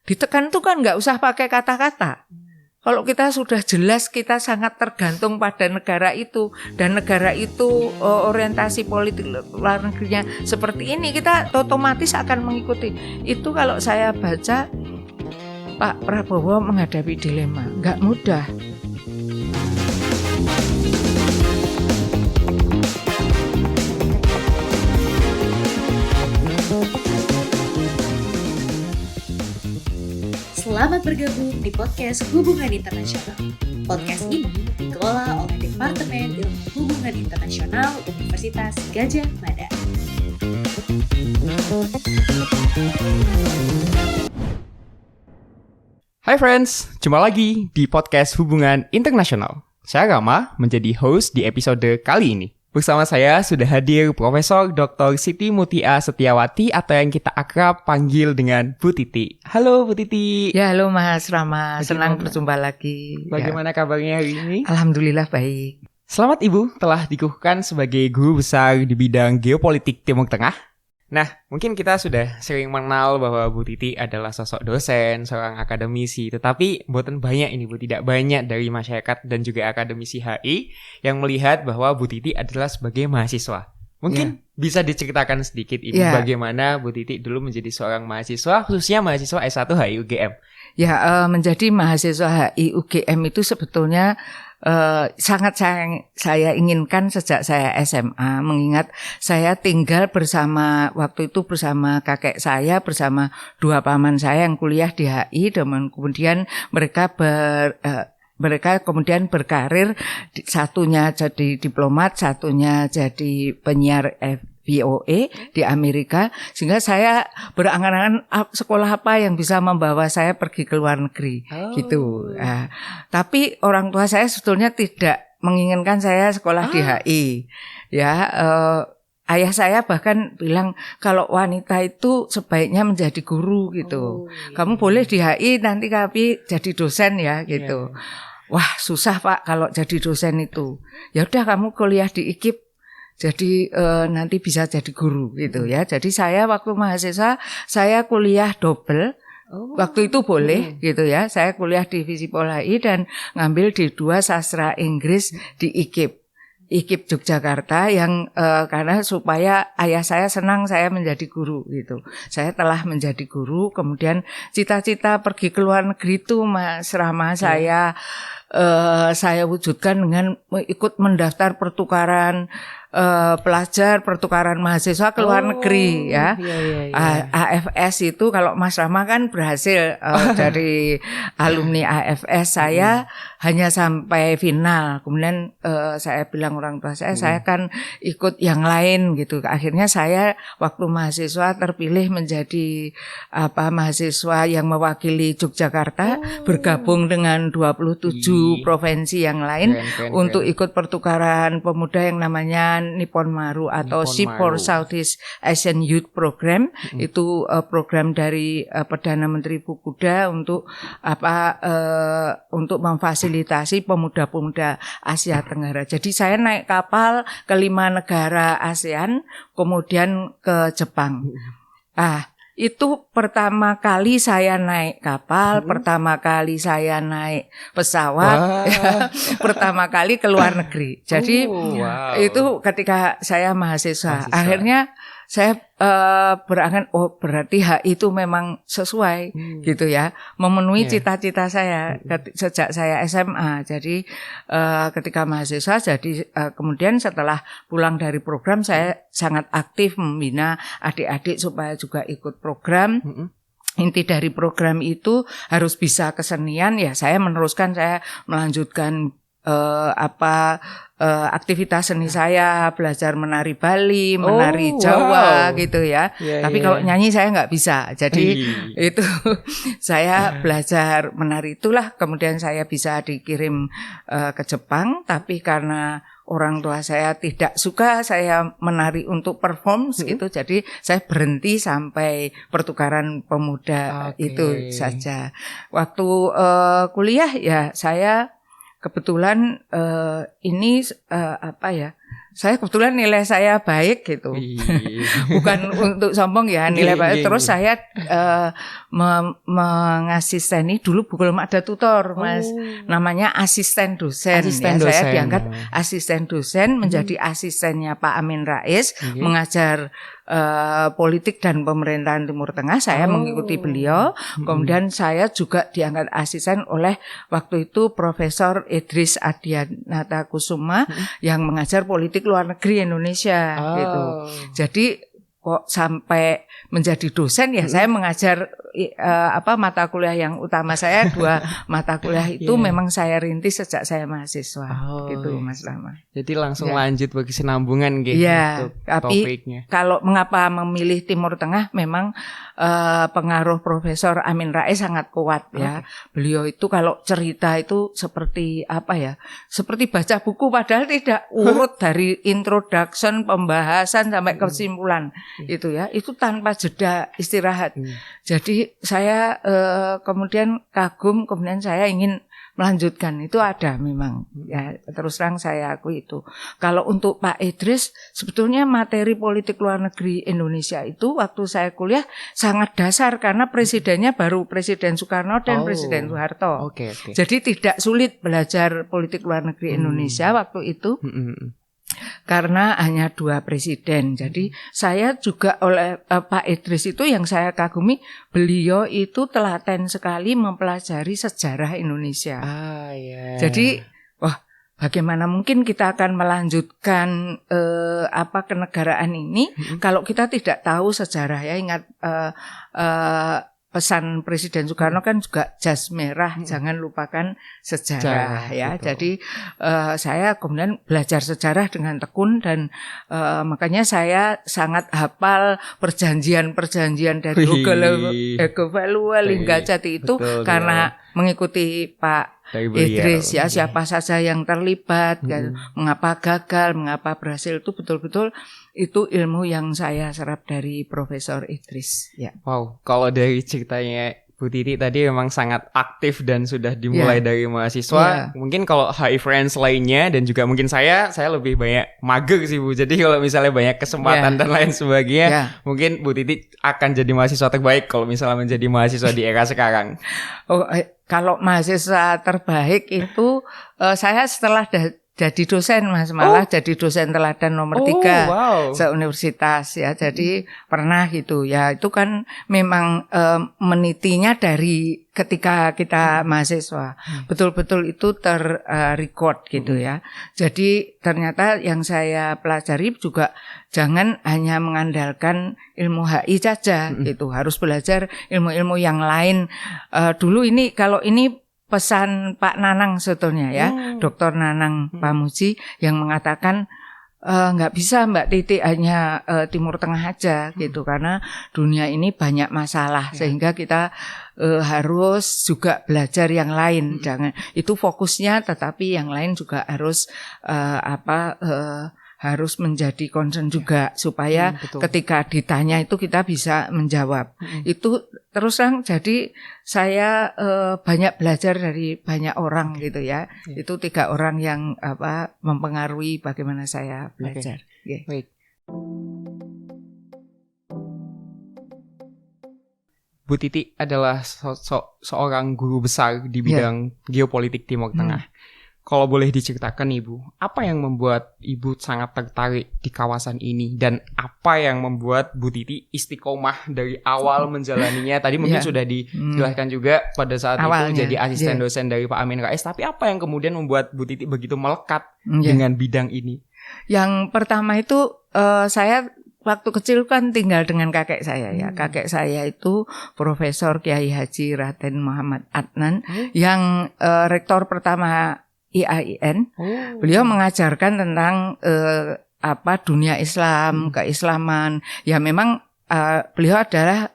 Ditekan itu kan nggak usah pakai kata-kata. Kalau kita sudah jelas kita sangat tergantung pada negara itu dan negara itu orientasi politik luar negerinya seperti ini, kita otomatis akan mengikuti. Itu kalau saya baca Pak Prabowo menghadapi dilema, nggak mudah. Selamat bergabung di podcast Hubungan Internasional. Podcast ini dikelola oleh Departemen Ilmu Hubungan Internasional Universitas Gadjah Mada. Hai friends, jumpa lagi di podcast Hubungan Internasional. Saya Rama, menjadi host di episode kali ini. Bersama saya sudah hadir Profesor Dr. Siti Mutia Setiawati atau yang kita akrab panggil dengan Bu Titi. Halo Bu Titi. Ya, halo Mas Rama, senang berjumpa lagi. Bagaimana kabarnya hari ini? Alhamdulillah baik. Selamat Ibu telah dikukuhkan sebagai guru besar di bidang geopolitik Timur Tengah. Nah, mungkin kita sudah sering mengenal bahwa Bu Titi adalah sosok dosen, seorang akademisi. Tetapi mboten banyak ini Bu, tidak banyak dari masyarakat dan juga akademisi HI yang melihat bahwa Bu Titi adalah sebagai mahasiswa. Mungkin bisa diceritakan sedikit Ibu bagaimana Bu Titi dulu menjadi seorang mahasiswa, khususnya mahasiswa S1 HI UGM. Ya, menjadi mahasiswa HI UGM itu sebetulnya sangat saya inginkan sejak saya SMA, mengingat saya tinggal waktu itu bersama kakek saya, bersama dua paman saya yang kuliah di HI, dan kemudian mereka kemudian berkarir, satunya jadi diplomat, satunya jadi penyiar VOA di Amerika, sehingga saya berangan-angan sekolah apa yang bisa membawa saya pergi ke luar negeri, gitu. Nah, tapi orang tua saya sebetulnya tidak menginginkan saya sekolah di HI, ya. Ayah saya bahkan bilang kalau wanita itu sebaiknya menjadi guru gitu. Kamu boleh di HI, nanti kami jadi dosen ya gitu. Wah, susah Pak kalau jadi dosen itu. Ya udah kamu kuliah di IKIP. Jadi nanti bisa jadi guru gitu ya. Jadi saya waktu mahasiswa saya kuliah double. Waktu itu boleh gitu ya. Saya kuliah di Visipol HI dan ngambil D2 sastra Inggris di IKIP Yogyakarta yang karena supaya ayah saya senang saya menjadi guru gitu. Saya telah menjadi guru, kemudian cita-cita pergi ke luar negeri itu Mas Rama saya wujudkan dengan ikut mendaftar pertukaran pelajar, pertukaran mahasiswa ke luar negeri ya. AFS itu kalau Mas Rama kan berhasil dari alumni AFS, saya hanya sampai final. Kemudian saya bilang orang tua saya kan ikut yang lain gitu. Akhirnya saya waktu mahasiswa terpilih menjadi mahasiswa yang mewakili Yogyakarta, bergabung dengan 27 provinsi yang lain untuk ikut pertukaran pemuda yang namanya Nippon Maru atau SHIP for Southeast Asian Youth Program. Itu program dari Perdana Menteri Fukuda untuk untuk memfasilitasi pemuda-pemuda Asia Tenggara. Jadi saya naik kapal ke 5 negara ASEAN, kemudian ke Jepang. Itu pertama kali saya naik kapal, pertama kali saya naik pesawat, pertama kali ke luar negeri. Jadi itu ketika saya mahasiswa. Akhirnya saya berangan, berarti HI itu memang sesuai gitu ya, memenuhi cita-cita saya sejak saya SMA. Jadi ketika mahasiswa, jadi kemudian setelah pulang dari program saya sangat aktif membina adik-adik supaya juga ikut program. Inti dari program itu harus bisa kesenian ya. Saya meneruskan, saya melanjutkan aktivitas seni saya, belajar menari Bali, menari Jawa gitu ya. Tapi kalau nyanyi saya nggak bisa. Jadi itu saya belajar menari itulah, kemudian saya bisa dikirim ke Jepang. Tapi karena orang tua saya tidak suka saya menari untuk perform gitu, jadi saya berhenti sampai pertukaran pemuda itu saja. Waktu kuliah ya saya kebetulan ini saya kebetulan nilai saya baik gitu. Bukan untuk sombong ya, nilai baik. Terus saya mengasisteni dulu belum ada tutor, Mas. Namanya asisten dosen. Saya diangkat asisten dosen menjadi asistennya Pak Amin Rais, mengajar politik dan pemerintahan Timur Tengah. Saya mengikuti beliau. Kemudian saya juga diangkat asisten oleh waktu itu Profesor Idris Adianata Kusuma yang mengajar politik luar negeri Indonesia gitu. Jadi kok sampai menjadi dosen ya saya mengajar mata kuliah yang utama saya 2 mata kuliah itu memang saya rintis sejak saya mahasiswa gitu Mas Rama. Jadi langsung lanjut berkesinambungan gitu untuk topiknya. Kalau mengapa memilih Timur Tengah memang pengaruh Profesor Amin Rais sangat kuat ya. Beliau itu kalau cerita itu seperti seperti baca buku padahal tidak urut dari introduction, pembahasan sampai kesimpulan itu ya. Itu tanpa jeda istirahat. Jadi saya kemudian kagum, kemudian saya ingin melanjutkan. Itu ada memang ya, terus terang saya akui itu. Kalau untuk Pak Idris sebetulnya materi politik luar negeri Indonesia itu waktu saya kuliah sangat dasar karena presidennya baru Presiden Soekarno dan Presiden Soeharto. Jadi tidak sulit belajar politik luar negeri Indonesia waktu itu. Karena hanya 2 presiden. Jadi saya juga oleh Pak Idris itu yang saya kagumi, beliau itu telaten sekali mempelajari sejarah Indonesia. Jadi bagaimana mungkin kita akan melanjutkan kenegaraan ini kalau kita tidak tahu sejarah ya. Ingat pesan Presiden Soekarno kan juga jas merah, jangan lupakan sejarah ya. Betul. Jadi saya kemudian belajar sejarah dengan tekun dan makanya saya sangat hafal perjanjian-perjanjian dari Hogewelu Linggajati itu karena mengikuti Pak Idris ya, siapa saja yang terlibat, mengapa gagal, mengapa berhasil, itu betul-betul itu ilmu yang saya serap dari Profesor Idris. Ya. Wow, kalau dari ceritanya Bu Titi tadi memang sangat aktif dan sudah dimulai dari mahasiswa. Mungkin kalau HI Friends lainnya dan juga mungkin saya lebih banyak mager sih Bu. Jadi kalau misalnya banyak kesempatan dan lain sebagainya, mungkin Bu Titi akan jadi mahasiswa terbaik kalau misalnya menjadi mahasiswa di era sekarang. Kalau mahasiswa terbaik itu saya setelah jadi dosen Mas, malah jadi dosen teladan nomor 3 se-universitas ya. Jadi pernah gitu ya, itu kan memang menitinya dari ketika kita mahasiswa. Betul-betul itu terrecord gitu ya. Jadi ternyata yang saya pelajari juga jangan hanya mengandalkan ilmu HI saja gitu. Harus belajar ilmu-ilmu yang lain. Dulu ini kalau ini pesan Pak Nanang sebetulnya ya, Dr. Nanang Pamuji yang mengatakan nggak bisa Mbak Titi hanya Timur Tengah aja gitu, karena dunia ini banyak masalah sehingga kita harus juga belajar yang lain. Jangan itu fokusnya, tetapi yang lain juga harus harus menjadi concern juga supaya ketika ditanya itu kita bisa menjawab. Itu terus terang jadi saya banyak belajar dari banyak orang gitu ya. Itu 3 orang yang mempengaruhi bagaimana saya belajar. Baik. Bu Titi adalah seorang guru besar di bidang geopolitik Timur Tengah. Kalau boleh diceritakan Ibu, apa yang membuat Ibu sangat tertarik di kawasan ini dan apa yang membuat Bu Titi istiqomah dari awal menjalaninya? Tadi mungkin sudah dijelaskan juga pada saat awalnya, itu jadi asisten dosen dari Pak Amin Rais, tapi apa yang kemudian membuat Bu Titi begitu melekat dengan bidang ini? Yang pertama itu saya waktu kecil kan tinggal dengan kakek saya ya. Kakek saya itu Profesor Kiai Haji Raden Muhammad Adnan yang rektor pertama IAIN. Beliau mengajarkan tentang dunia Islam, keislaman. Ya memang beliau adalah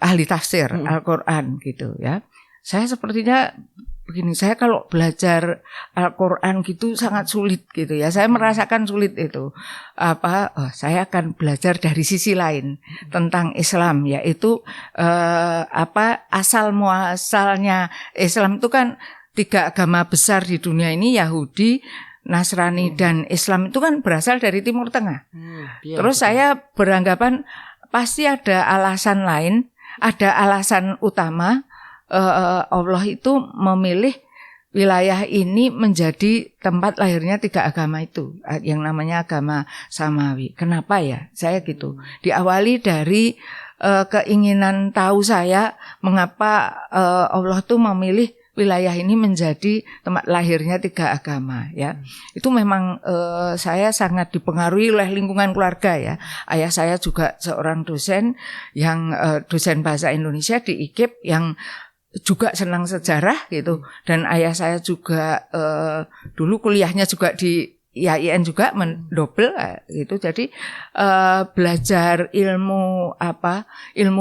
ahli tafsir Al-Qur'an gitu ya. Saya sepertinya begini, saya kalau belajar Al-Qur'an gitu sangat sulit gitu ya. Saya merasakan sulit itu. Saya akan belajar dari sisi lain tentang Islam, yaitu asal muasalnya Islam itu kan 3 agama besar di dunia ini, Yahudi, Nasrani dan Islam itu kan berasal dari Timur Tengah. Terus betul. saya beranggapan pasti ada alasan lain, ada alasan utama Allah itu memilih wilayah ini menjadi tempat lahirnya 3 agama itu, yang namanya agama Samawi. Kenapa ya? Saya gitu. Diawali dari keinginan tahu saya mengapa Allah tuh memilih wilayah ini menjadi tempat lahirnya 3 agama ya. Itu memang saya sangat dipengaruhi oleh lingkungan keluarga ya. Ayah saya juga seorang dosen yang dosen bahasa Indonesia di IKIP yang juga senang sejarah gitu, dan ayah saya juga dulu kuliahnya juga di IAIN juga mendobel gitu. Jadi belajar ilmu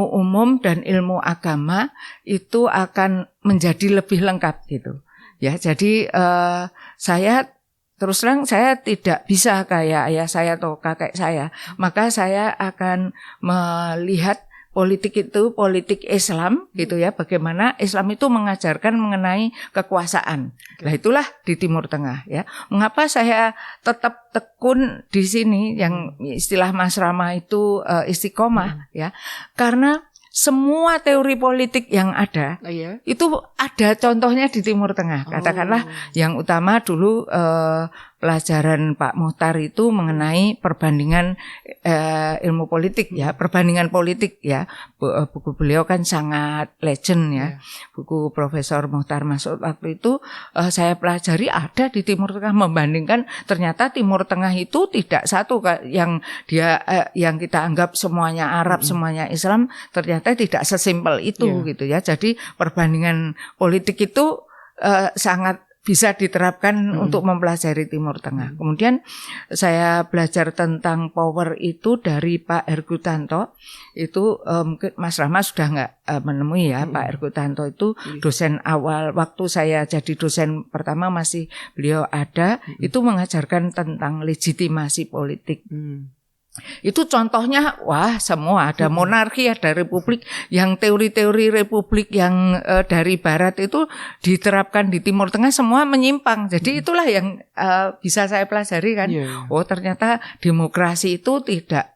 umum dan ilmu agama itu akan menjadi lebih lengkap gitu ya. Jadi saya terus terang saya tidak bisa kayak ayah saya atau kakek saya, maka saya akan melihat politik itu politik Islam gitu ya, bagaimana Islam itu mengajarkan mengenai kekuasaan. Nah itulah di Timur Tengah ya. Mengapa saya tetap tekun di sini, yang istilah Mas Rama itu istiqomah ya, karena semua teori politik yang ada itu ada contohnya di Timur Tengah. Katakanlah yang utama dulu pelajaran Pak Muhtar itu mengenai perbandingan ilmu politik ya, perbandingan politik ya. Buku beliau kan sangat legend ya. Buku Profesor Muhtar Masud waktu itu saya pelajari ada di Timur Tengah, membandingkan ternyata Timur Tengah itu tidak satu yang yang kita anggap semuanya Arab, semuanya Islam, ternyata tidak sesimpel itu gitu ya. Jadi perbandingan politik itu sangat bisa diterapkan untuk mempelajari Timur Tengah. Kemudian saya belajar tentang power itu dari Pak Hergutanto. Itu mungkin Mas Rama sudah nggak menemui ya. Pak Hergutanto itu dosen awal waktu saya jadi dosen pertama, masih beliau ada. Itu mengajarkan tentang legitimasi politik. Itu contohnya semua ada monarki, ada republik, yang teori-teori republik yang dari barat itu diterapkan di Timur Tengah semua menyimpang. Jadi itulah yang bisa saya pelajari kan. Oh ternyata demokrasi itu tidak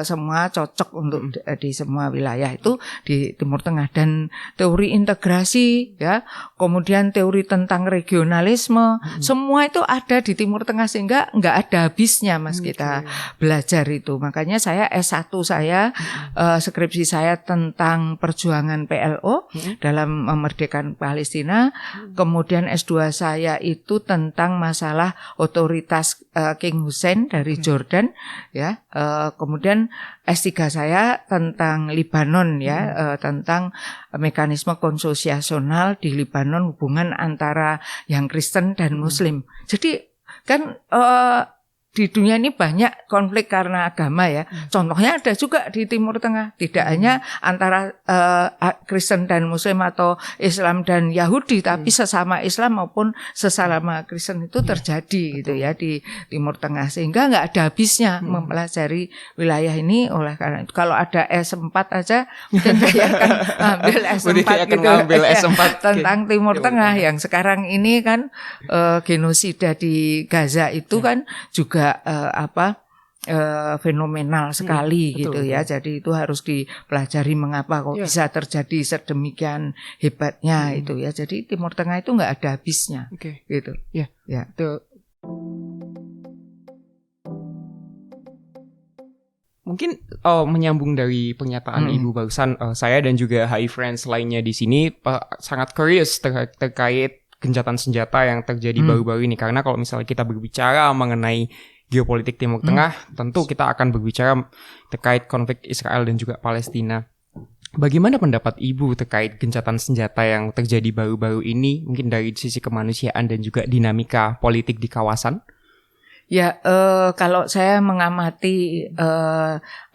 semua cocok untuk di semua wilayah itu di Timur Tengah. Dan teori integrasi ya, kemudian teori tentang regionalisme, semua itu ada di Timur Tengah, sehingga nggak ada habisnya Mas kita belajar itu. Makanya saya S1 saya skripsi saya tentang perjuangan PLO dalam memerdekakan Palestina. Kemudian S2 saya itu tentang masalah otoritas King Hussein dari Jordan ya. Kemudian S3 saya tentang Libanon ya, tentang mekanisme konsosiasional di Libanon, hubungan antara yang Kristen dan Muslim. Jadi kan di dunia ini banyak konflik karena agama ya. Contohnya ada juga di Timur Tengah. Tidak hanya antara Kristen dan Muslim atau Islam dan Yahudi, tapi sesama Islam maupun sesama Kristen itu terjadi gitu ya di Timur Tengah. Sehingga nggak ada habisnya mempelajari wilayah ini. Oleh karena itu kalau ada S4 aja mungkin saya akan ambil S4 gitu tentang Timur Tengah. Yang sekarang ini kan genosida di Gaza itu kan juga fenomenal sekali gitu ya. Jadi itu harus dipelajari mengapa kok bisa terjadi sedemikian hebatnya itu ya. Jadi Timur Tengah itu nggak ada habisnya gitu. Ya. Mungkin menyambung dari pernyataan Ibu barusan, saya dan juga HI Friends lainnya di sini sangat curious terkait gencatan senjata yang terjadi baru-baru ini. Karena kalau misalnya kita berbicara mengenai geopolitik Timur Tengah, tentu kita akan berbicara terkait konflik Israel dan juga Palestina. Bagaimana pendapat Ibu terkait gencatan senjata yang terjadi baru-baru ini, mungkin dari sisi kemanusiaan dan juga dinamika politik di kawasan? Ya, kalau saya mengamati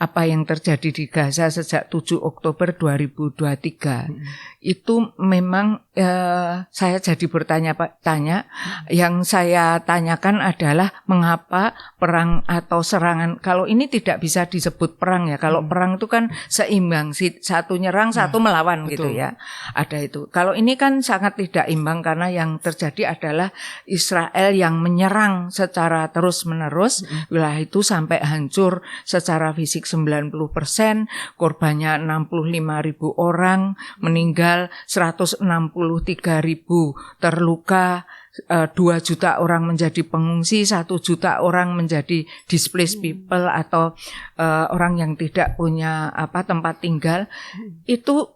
apa yang terjadi di Gaza sejak 7 Oktober 2023, itu memang saya jadi bertanya-tanya. Yang saya tanyakan adalah mengapa perang atau serangan, kalau ini tidak bisa disebut perang ya. Kalau perang itu kan seimbang, satu nyerang, satu melawan gitu ya. Ada itu. Kalau ini kan sangat tidak imbang karena yang terjadi adalah Israel yang menyerang secara terus-menerus wilayah itu sampai hancur secara fisik 90%, korbannya 65.000 orang, meninggal 163.000 terluka, 2 juta orang menjadi pengungsi, 1 juta orang menjadi displaced people atau orang yang tidak punya tempat tinggal. Itu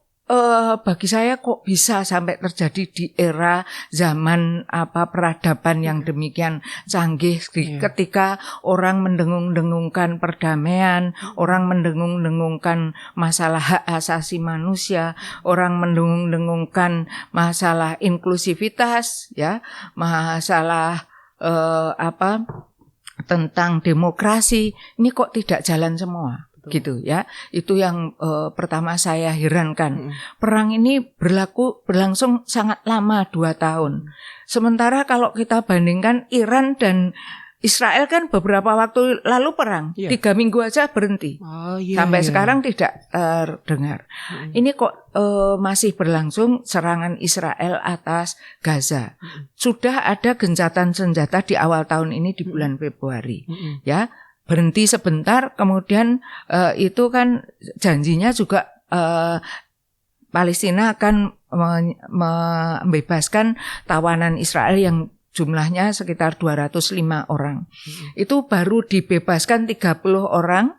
bagi saya kok bisa sampai terjadi di era zaman peradaban yang demikian canggih, ketika orang mendengung-dengungkan perdamaian, orang mendengung-dengungkan masalah hak asasi manusia, orang mendengung-dengungkan masalah inklusivitas ya, masalah tentang demokrasi. Ini kok tidak jalan semua. Gitu ya. Itu yang pertama saya herankan. Perang ini berlangsung sangat lama, 2 tahun. Sementara kalau kita bandingkan Iran dan Israel kan beberapa waktu lalu perang, 3 minggu aja berhenti. Sampai sekarang tidak terdengar. Ini kok masih berlangsung serangan Israel atas Gaza. Sudah ada gencatan senjata di awal tahun ini di bulan Februari. Ya. Berhenti sebentar, kemudian itu kan janjinya juga Palestina akan membebaskan tawanan Israel yang jumlahnya sekitar 205 orang. Itu baru dibebaskan 30 orang,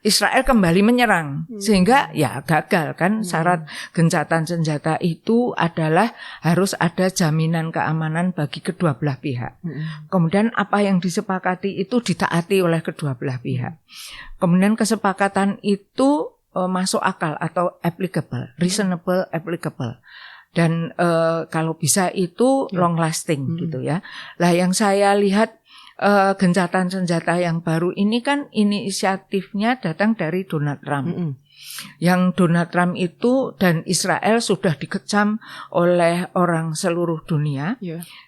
Israel kembali menyerang. Sehingga ya gagal kan. Syarat gencatan senjata itu adalah harus ada jaminan keamanan bagi kedua belah pihak. Kemudian apa yang disepakati itu ditaati oleh kedua belah pihak. Kemudian kesepakatan itu masuk akal atau applicable, reasonable applicable. Dan kalau bisa itu long lasting gitu ya. Lah yang saya lihat gencatan senjata yang baru ini kan inisiatifnya datang dari Donald Trump. Yang Donald Trump itu dan Israel sudah dikecam oleh orang seluruh dunia.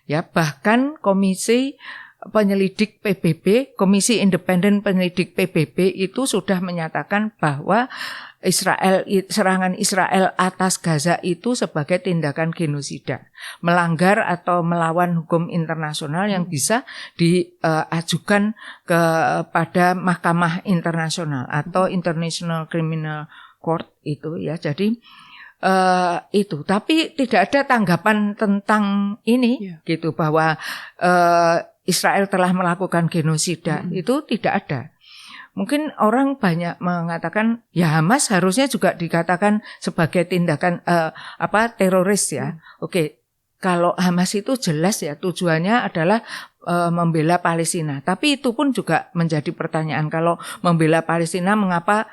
Ya, bahkan komisi penyelidik PBB, Komisi Independen Penyelidik PBB itu sudah menyatakan bahwa serangan Israel atas Gaza itu sebagai tindakan genosida, melanggar atau melawan hukum internasional yang bisa diajukan kepada Mahkamah Internasional atau International Criminal Court itu ya. Jadi itu, tapi tidak ada tanggapan tentang ini gitu, bahwa Israel telah melakukan genosida, itu tidak ada. Mungkin orang banyak mengatakan ya Hamas harusnya juga dikatakan sebagai tindakan teroris ya. Oke, kalau Hamas itu jelas ya tujuannya adalah membela Palestina. Tapi itu pun juga menjadi pertanyaan, kalau membela Palestina mengapa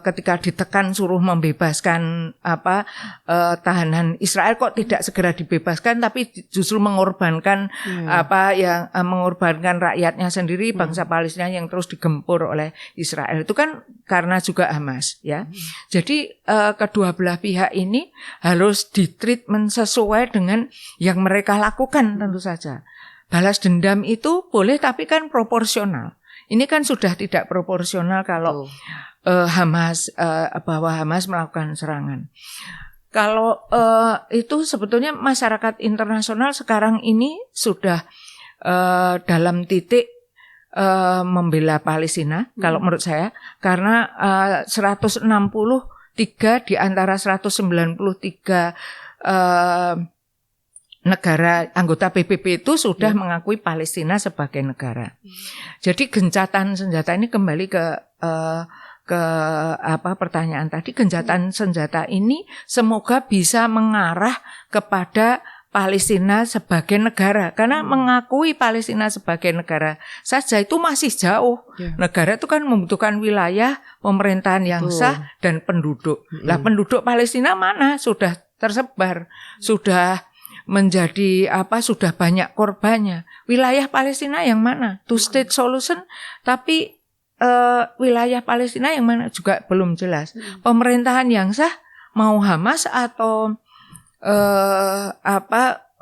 ketika ditekan suruh membebaskan tahanan Israel kok tidak segera dibebaskan, tapi justru mengorbankan mengorbankan rakyatnya sendiri, bangsa Palestina yang terus digempur oleh Israel. Itu kan karena juga Hamas ya. Jadi kedua belah pihak ini harus ditreatment sesuai dengan yang mereka lakukan tentu saja. Balas dendam itu boleh tapi kan proporsional. Ini kan sudah tidak proporsional kalau Hamas bahwa Hamas melakukan serangan. Kalau itu sebetulnya masyarakat internasional sekarang ini sudah dalam titik membela Palestina kalau menurut saya, karena 163 di antara 193 negara anggota PBB itu sudah mengakui Palestina sebagai negara. Jadi gencatan senjata ini kembali ke pertanyaan tadi, gencatan senjata ini semoga bisa mengarah kepada Palestina sebagai negara, karena mengakui Palestina sebagai negara saja itu masih jauh. Negara itu kan membutuhkan wilayah, pemerintahan yang sah dan penduduk. Lah penduduk Palestina mana? Sudah tersebar, sudah menjadi sudah banyak korbannya. Wilayah Palestina yang mana? Two state solution, tapi wilayah Palestina yang mana juga belum jelas. Pemerintahan yang sah mau Hamas atau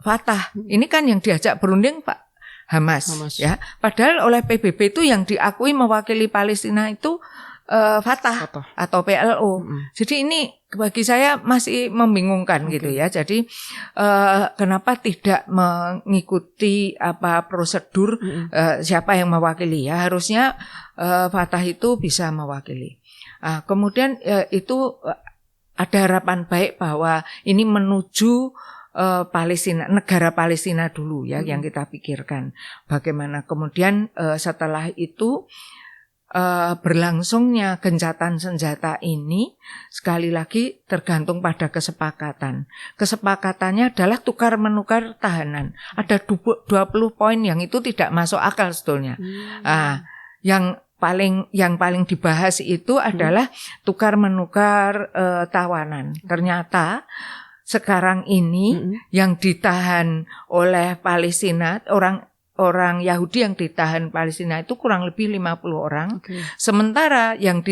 Fatah. Ini kan yang diajak berunding Pak Hamas. Ya. Padahal oleh PBB itu yang diakui mewakili Palestina itu Fatah atau PLO. Jadi ini bagi saya masih membingungkan gitu ya. Jadi kenapa tidak mengikuti prosedur siapa yang mewakili ya? Harusnya Fatah itu bisa mewakili. Kemudian itu ada harapan baik bahwa ini menuju Palestina, negara Palestina dulu ya yang kita pikirkan. Bagaimana kemudian setelah itu berlangsungnya gencatan senjata ini sekali lagi tergantung pada kesepakatan. Kesepakatannya adalah tukar menukar tahanan. Ada 20 poin yang itu tidak masuk akal sebetulnya. Yang paling dibahas itu adalah tukar menukar tawanan. Ternyata sekarang ini yang ditahan oleh Palestina, orang Yahudi yang ditahan Palestina itu kurang lebih 50 orang. Sementara yang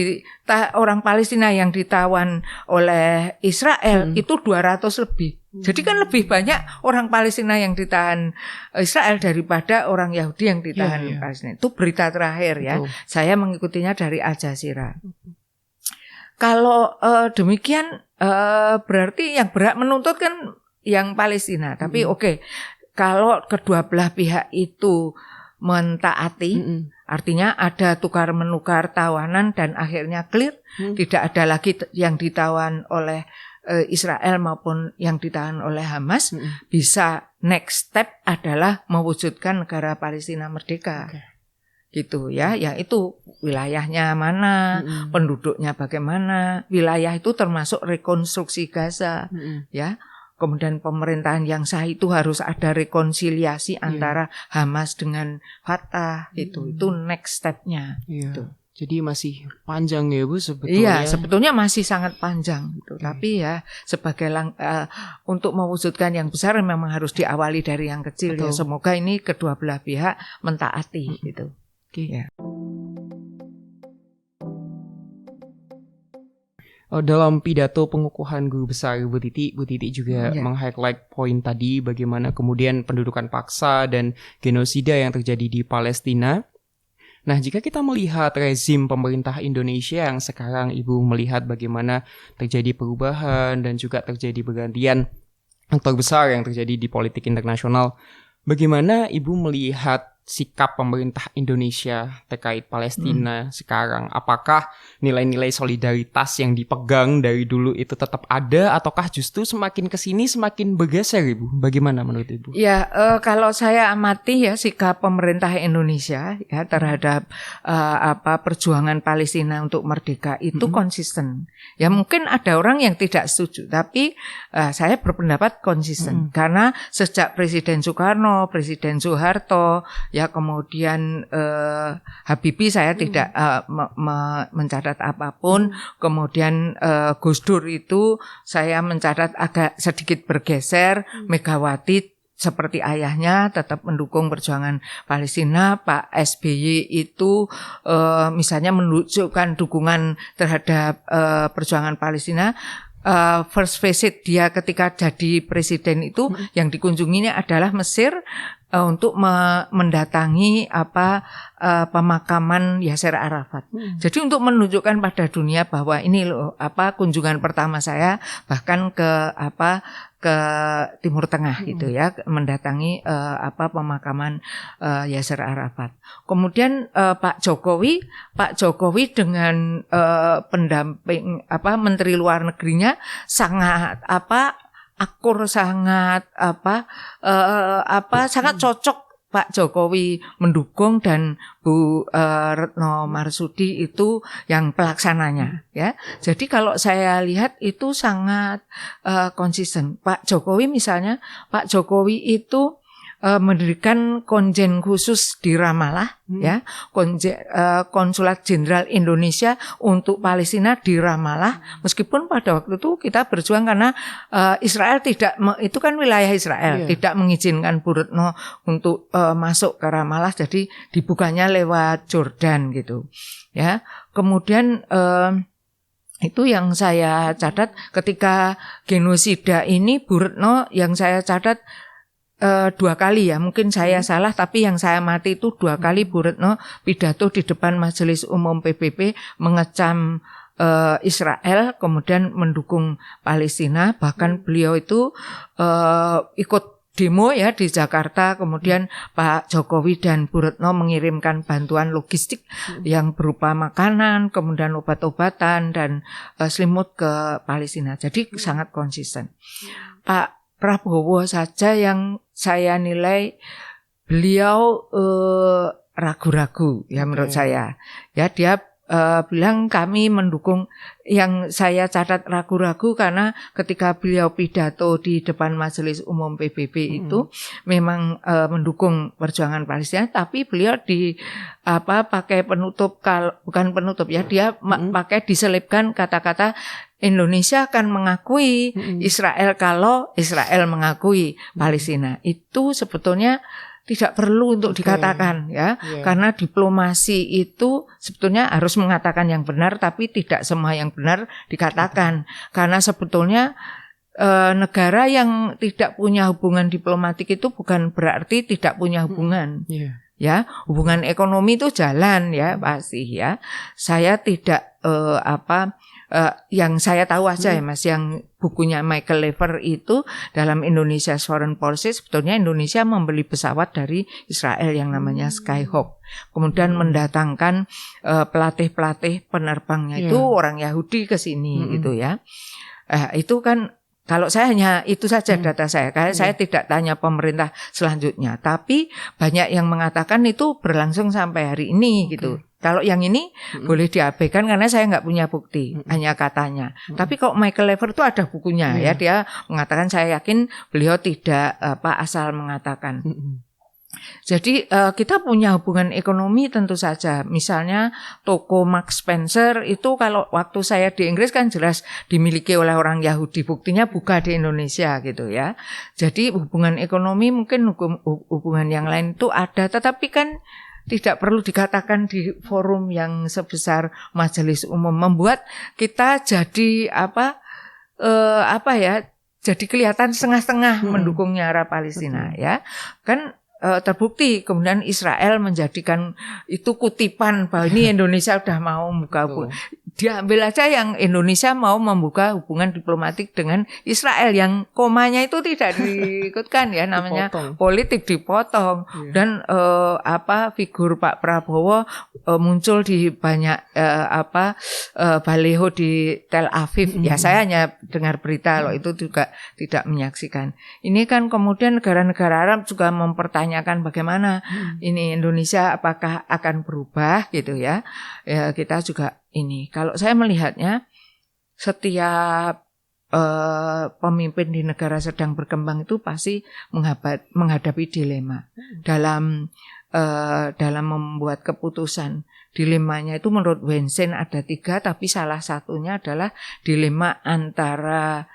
orang Palestina yang ditawan oleh Israel itu 200 lebih. Jadi kan lebih banyak orang Palestina yang ditahan Israel daripada orang Yahudi yang ditahan Palestina. Itu berita terakhir ya. Saya mengikutinya dari Al Jazeera. Kalau demikian berarti yang berhak menuntut kan yang Palestina. Tapi kalau kedua belah pihak itu mentaati, artinya ada tukar menukar tawanan dan akhirnya clear, tidak ada lagi yang ditawan oleh Israel maupun yang ditahan oleh Hamas, bisa next step adalah mewujudkan negara Palestina merdeka. Gitu ya, yang itu wilayahnya mana, penduduknya bagaimana, wilayah itu termasuk rekonstruksi Gaza, ya. Kemudian pemerintahan yang sah itu harus ada rekonsiliasi antara Hamas dengan Fatah, itu next step-nya. Gitu. Jadi masih panjang ya Bu sebetulnya. Iya, sebetulnya masih sangat panjang gitu. Tapi ya sebagai untuk mewujudkan yang besar memang harus diawali dari yang kecil. Ya. Semoga ini kedua belah pihak mentaati gitu. Ya. Dalam pidato pengukuhan Guru Besar Bu Titi juga meng-highlight poin tadi bagaimana kemudian pendudukan paksa dan genosida yang terjadi di Palestina. Nah, jika kita melihat rezim pemerintah Indonesia yang sekarang Ibu melihat bagaimana terjadi perubahan dan juga terjadi pergantian aktor besar yang terjadi di politik internasional, bagaimana Ibu melihat sikap pemerintah Indonesia terkait Palestina sekarang? Apakah nilai-nilai solidaritas yang dipegang dari dulu itu tetap ada ataukah justru semakin kesini semakin bergeser Ibu? Bagaimana menurut Ibu? Ya, kalau saya amati ya sikap pemerintah Indonesia ya terhadap perjuangan Palestina untuk merdeka itu konsisten. Ya mungkin ada orang yang tidak setuju, tapi saya berpendapat konsisten karena sejak Presiden Soekarno, Presiden Soeharto, ya kemudian Habibie saya tidak mencatat apapun. Kemudian Gus Dur itu saya mencatat agak sedikit bergeser. Megawati seperti ayahnya tetap mendukung perjuangan Palestina. Pak SBY itu misalnya menunjukkan dukungan terhadap perjuangan Palestina. First visit dia ketika jadi presiden itu yang dikunjunginya adalah Mesir untuk mendatangi pemakaman Yasser Arafat. Jadi untuk menunjukkan pada dunia bahwa ini loh kunjungan pertama saya bahkan ke Timur Tengah gitu ya, mendatangi pemakaman Yasser Arafat. Kemudian Pak Jokowi dengan pendamping Menteri Luar Negerinya sangat akur, sangat sangat cocok. Pak Jokowi mendukung dan Bu Retno Marsudi itu yang pelaksananya ya. Jadi kalau saya lihat itu sangat konsisten. Pak Jokowi misalnya, Pak Jokowi itu mendirikan konjen khusus di Ramallah ya, konsulat jenderal Indonesia untuk Palestina di Ramallah, meskipun pada waktu itu kita berjuang karena Israel tidak itu kan wilayah Israel, tidak mengizinkan Bu Retno untuk masuk ke Ramallah, jadi dibukanya lewat Jordan gitu ya. Kemudian Itu yang saya catat ketika genosida ini Bu Retno yang saya catat 2 kali ya, mungkin saya salah tapi yang saya mati itu 2 kali Bu Retno pidato di depan Majelis Umum PBB mengecam Israel, kemudian mendukung Palestina, bahkan beliau itu ikut demo ya di Jakarta, kemudian Pak Jokowi dan Bu Retno mengirimkan bantuan logistik yang berupa makanan, kemudian obat-obatan dan selimut ke Palestina. Jadi sangat konsisten. Pak Prabowo saja yang saya nilai beliau ragu-ragu ya menurut saya. Ya dia bilang kami mendukung, yang saya catat ragu-ragu karena ketika beliau pidato di depan Majelis Umum PBB itu memang mendukung perjuangan Palestina, tapi beliau pakai penutup, bukan penutup ya, dia pakai diselipkan kata-kata Indonesia akan mengakui Israel kalau Israel mengakui Palestina. Itu sebetulnya tidak perlu untuk dikatakan ya, karena diplomasi itu sebetulnya harus mengatakan yang benar, tapi tidak semua yang benar dikatakan. Karena sebetulnya negara yang tidak punya hubungan diplomatik itu bukan berarti tidak punya hubungan. Ya, hubungan ekonomi itu jalan ya pasti ya. Saya tidak yang saya tahu aja ya Mas, yang bukunya Michael Lever itu dalam Indonesia's Foreign Policy, sebetulnya Indonesia membeli pesawat dari Israel yang namanya Skyhawk. Kemudian mendatangkan pelatih-pelatih penerbangnya itu orang Yahudi ke sini gitu ya. Itu kan kalau saya hanya itu saja data saya, karena saya tidak tanya pemerintah selanjutnya. Tapi banyak yang mengatakan itu berlangsung sampai hari ini gitu. Kalau yang ini boleh diabaikan karena saya nggak punya bukti, hanya katanya. Tapi kalau Michael Lever itu ada bukunya ya, dia mengatakan, saya yakin beliau tidak asal mengatakan. Jadi kita punya hubungan ekonomi tentu saja. Misalnya toko Marks Spencer itu kalau waktu saya di Inggris kan jelas dimiliki oleh orang Yahudi, buktinya buka di Indonesia gitu ya. Jadi hubungan ekonomi mungkin hubungan yang lain itu ada, tetapi kan tidak perlu dikatakan di forum yang sebesar Majelis Umum, membuat kita jadi jadi kelihatan setengah-setengah mendukungnya arah Palestina ya. Kan terbukti kemudian Israel menjadikan itu kutipan bahwa ini Indonesia sudah mau membuka hubungan. Diambil aja yang Indonesia mau membuka hubungan diplomatik dengan Israel, yang komanya itu tidak diikutkan ya, namanya politik dipotong. Dan figur Pak Prabowo muncul di banyak baliho di Tel Aviv. Ya saya hanya dengar berita loh, itu juga tidak menyaksikan. Ini kan kemudian negara-negara Arab juga mempertanyakan bagaimana ini Indonesia apakah akan berubah gitu ya. Ya kita juga ini, kalau saya melihatnya setiap pemimpin di negara sedang berkembang itu pasti menghadapi dilema dalam membuat keputusan. Dilemanya itu menurut Wensen ada 3, tapi salah satunya adalah dilema antara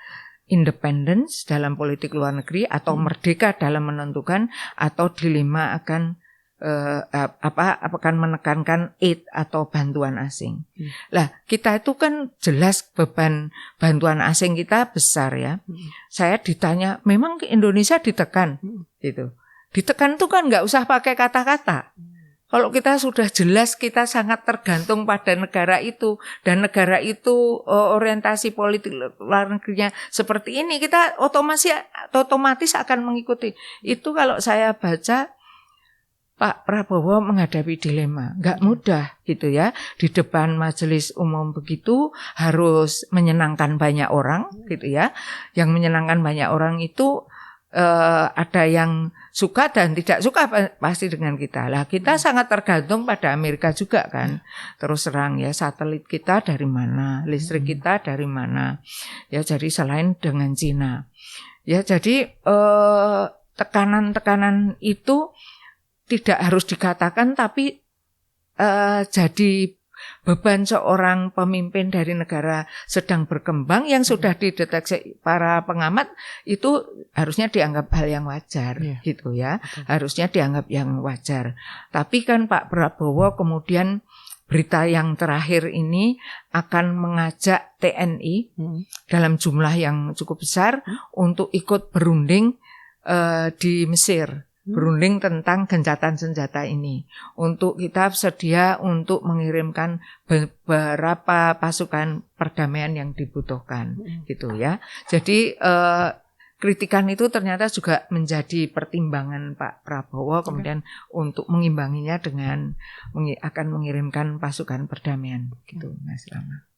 independence dalam politik luar negeri atau merdeka dalam menentukan, atau dilema akan akan menekankan aid atau bantuan asing. Lah, kita itu kan jelas beban bantuan asing kita besar ya. Saya ditanya, memang Indonesia ditekan gitu. Ditekan itu kan nggak usah pakai kata-kata. Kalau kita sudah jelas kita sangat tergantung pada negara itu, dan negara itu orientasi politik luar negerinya seperti ini, kita otomatis akan mengikuti. Itu kalau saya baca Pak Prabowo menghadapi dilema, nggak mudah gitu ya. Di depan Majelis Umum begitu harus menyenangkan banyak orang gitu ya. Yang menyenangkan banyak orang itu ada yang suka dan tidak suka pasti dengan kita. Lah kita sangat tergantung pada Amerika juga kan. Terus terang ya, satelit kita dari mana, listrik kita dari mana. Ya jadi selain dengan Cina. Ya jadi tekanan-tekanan itu tidak harus dikatakan, tapi jadi beban seorang pemimpin dari negara sedang berkembang yang sudah dideteksi para pengamat itu harusnya dianggap hal yang wajar gitu ya. Harusnya dianggap yang wajar. Tapi kan Pak Prabowo kemudian berita yang terakhir ini akan mengajak TNI dalam jumlah yang cukup besar untuk ikut berunding di Mesir. Berunding tentang gencatan senjata ini. Untuk kita sedia untuk mengirimkan beberapa pasukan perdamaian yang dibutuhkan, gitu ya. Jadi kritikan itu ternyata juga menjadi pertimbangan Pak Prabowo kemudian untuk mengimbanginya dengan akan mengirimkan pasukan perdamaian, gitu, Mas Rama.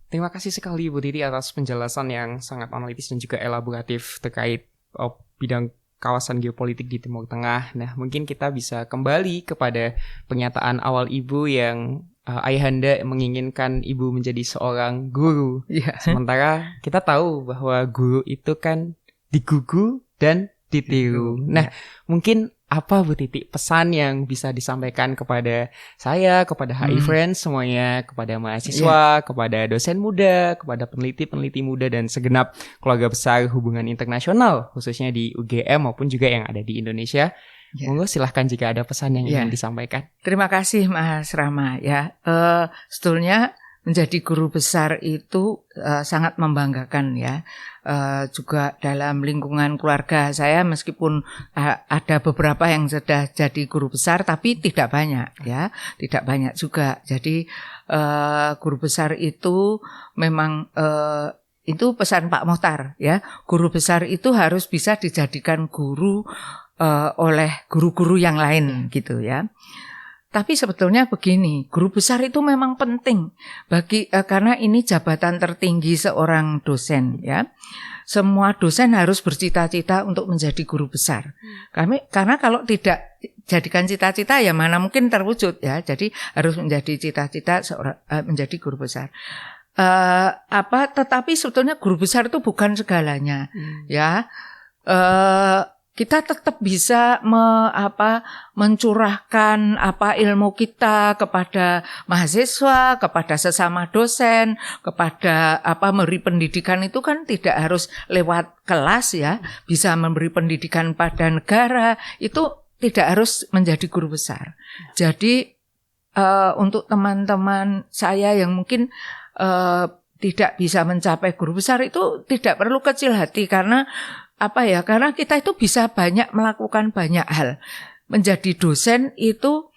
Terima kasih sekali Bu Titi atas penjelasan yang sangat analitis dan juga elaboratif terkait bidang kawasan geopolitik di Timur Tengah. Nah, mungkin kita bisa kembali kepada pernyataan awal Ibu yang ayahanda menginginkan Ibu menjadi seorang guru. Yeah. Sementara kita tahu bahwa guru itu kan digugu dan ditiru. Nah, mungkin apa Bu Titi pesan yang bisa disampaikan kepada saya, kepada HI Friends semuanya, kepada mahasiswa, kepada dosen muda, kepada peneliti-peneliti muda dan segenap keluarga besar hubungan internasional khususnya di UGM maupun juga yang ada di Indonesia. Monggo silahkan jika ada pesan yang ingin disampaikan. Terima kasih Mas Rama ya. Sebetulnya menjadi guru besar itu sangat membanggakan ya. Juga dalam lingkungan keluarga saya meskipun ada beberapa yang sudah jadi guru besar tapi tidak banyak ya, tidak banyak juga. Jadi guru besar itu memang itu pesan Pak Mokhtar ya, guru besar itu harus bisa dijadikan guru oleh guru-guru yang lain gitu ya. Tapi sebetulnya begini, guru besar itu memang penting bagi karena ini jabatan tertinggi seorang dosen ya. Semua dosen harus bercita-cita untuk menjadi guru besar. Karena kalau tidak jadikan cita-cita ya mana mungkin terwujud ya. Jadi harus menjadi cita-cita seorang menjadi guru besar. Tetapi sebetulnya guru besar itu bukan segalanya ya. Kita tetap bisa mencurahkan ilmu kita kepada mahasiswa, kepada sesama dosen, kepada memberi pendidikan itu kan tidak harus lewat kelas ya, bisa memberi pendidikan pada negara, itu tidak harus menjadi guru besar. Jadi untuk teman-teman saya yang mungkin tidak bisa mencapai guru besar itu tidak perlu kecil hati karena karena kita itu bisa banyak melakukan banyak hal. Menjadi dosen itu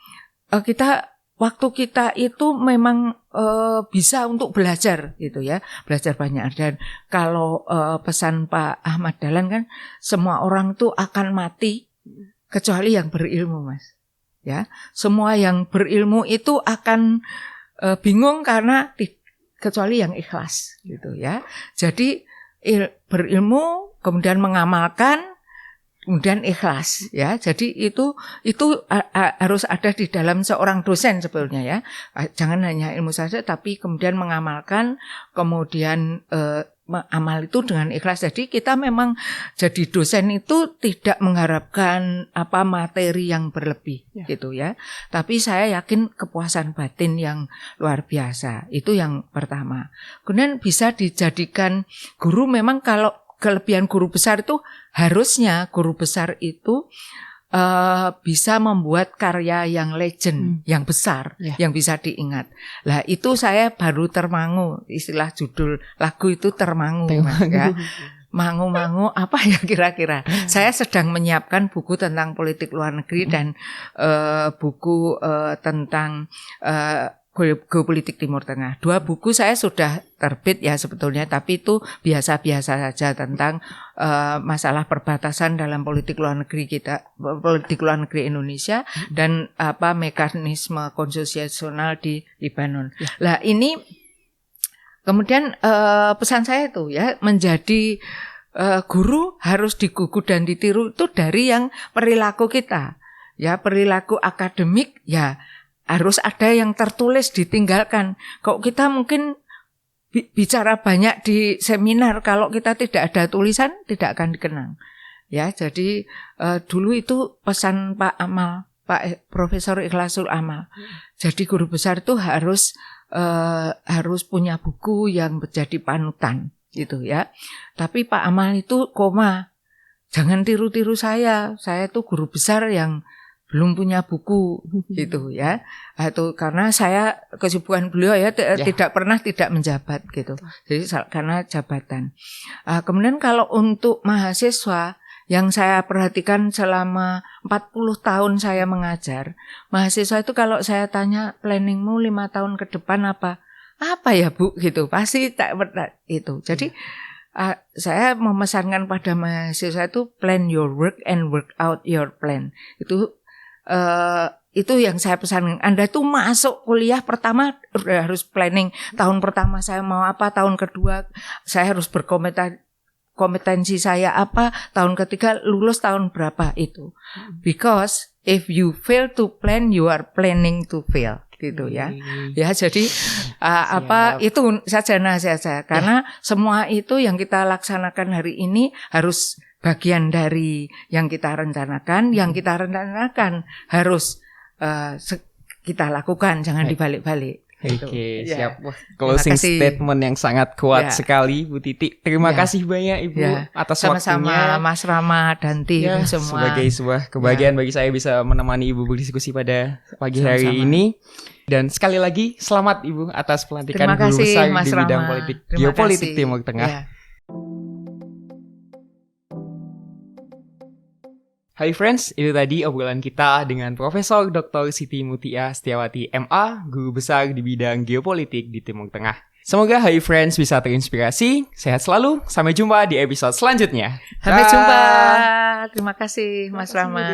waktu kita itu memang bisa untuk belajar gitu ya, belajar banyak. Dan kalau pesan Pak Ahmad Dahlan kan semua orang tuh akan mati kecuali yang berilmu, Mas. Ya, semua yang berilmu itu akan bingung karena kecuali yang ikhlas gitu ya. Jadi berilmu kemudian mengamalkan, kemudian ikhlas ya. Jadi itu harus ada di dalam seorang dosen sebetulnya ya. Jangan hanya ilmu saja tapi kemudian mengamalkan, kemudian amal itu dengan ikhlas. Jadi kita memang jadi dosen itu tidak mengharapkan materi yang berlebih gitu ya. Tapi saya yakin kepuasan batin yang luar biasa. Itu yang pertama. Kemudian bisa dijadikan guru memang kalau kelebihan guru besar itu harusnya guru besar itu bisa membuat karya yang legend, yang besar, yang bisa diingat. Lah itu saya baru termangu, istilah judul lagu itu termangu. Mas, ya. Mangu-mangu apa ya kira-kira. Saya sedang menyiapkan buku tentang politik luar negeri dan buku tentang geopolitik Timur Tengah. 2 buku saya sudah terbit ya sebetulnya, tapi itu biasa-biasa saja tentang masalah perbatasan dalam politik luar negeri kita, politik luar negeri Indonesia dan mekanisme konstitusional di Lebanon. Lah ini kemudian pesan saya itu ya menjadi guru harus digugu dan ditiru itu dari yang perilaku kita. Ya perilaku akademik ya harus ada yang tertulis ditinggalkan. Kalau kita mungkin bicara banyak di seminar, kalau kita tidak ada tulisan tidak akan dikenang. Ya, jadi dulu itu pesan Pak Amal, Pak Profesor Ikhlasul Amal. Jadi guru besar itu harus punya buku yang menjadi panutan, gitu ya. Tapi Pak Amal itu koma. jangan tiru-tiru saya tuh guru besar yang belum punya buku gitu ya. Itu karena saya kesibukan beliau ya tidak pernah tidak menjabat gitu. Jadi karena jabatan. Kemudian kalau untuk mahasiswa yang saya perhatikan selama 40 tahun saya mengajar, mahasiswa itu kalau saya tanya planningmu 5 tahun ke depan apa ya Bu gitu, pasti tak itu. Jadi saya memesankan pada mahasiswa itu plan your work and work out your plan. Itu yang saya pesan. Anda tuh masuk kuliah pertama harus planning. Tahun pertama saya mau apa, tahun kedua saya harus kompetensi saya apa, tahun ketiga lulus tahun berapa itu. Because if you fail to plan, you are planning to fail gitu ya. Ya jadi itu saja nasihat. Karena semua itu yang kita laksanakan hari ini harus bagian dari yang kita rencanakan. Yang kita rencanakan harus kita lakukan, jangan dibalik-balik. Oke, siap. Wah, closing statement yang sangat kuat sekali, Bu Titi. Terima kasih banyak Ibu atas sama-sama, waktunya. Mas Rama dan tim semua. Sebagai sebuah kebahagiaan bagi saya bisa menemani Ibu berdiskusi pada pagi hari ini. Dan sekali lagi selamat Ibu atas pelantikan guru besar di bidang politik geopolitik Timur Tengah. Hai friends, itu tadi obrolan kita dengan Profesor Dr. Siti Mutia Setiawati MA, guru besar di bidang geopolitik di Timur Tengah. Semoga Hai friends bisa terinspirasi. Sehat selalu, sampai jumpa di episode selanjutnya. Sampai jumpa. Terima kasih Mas Rama.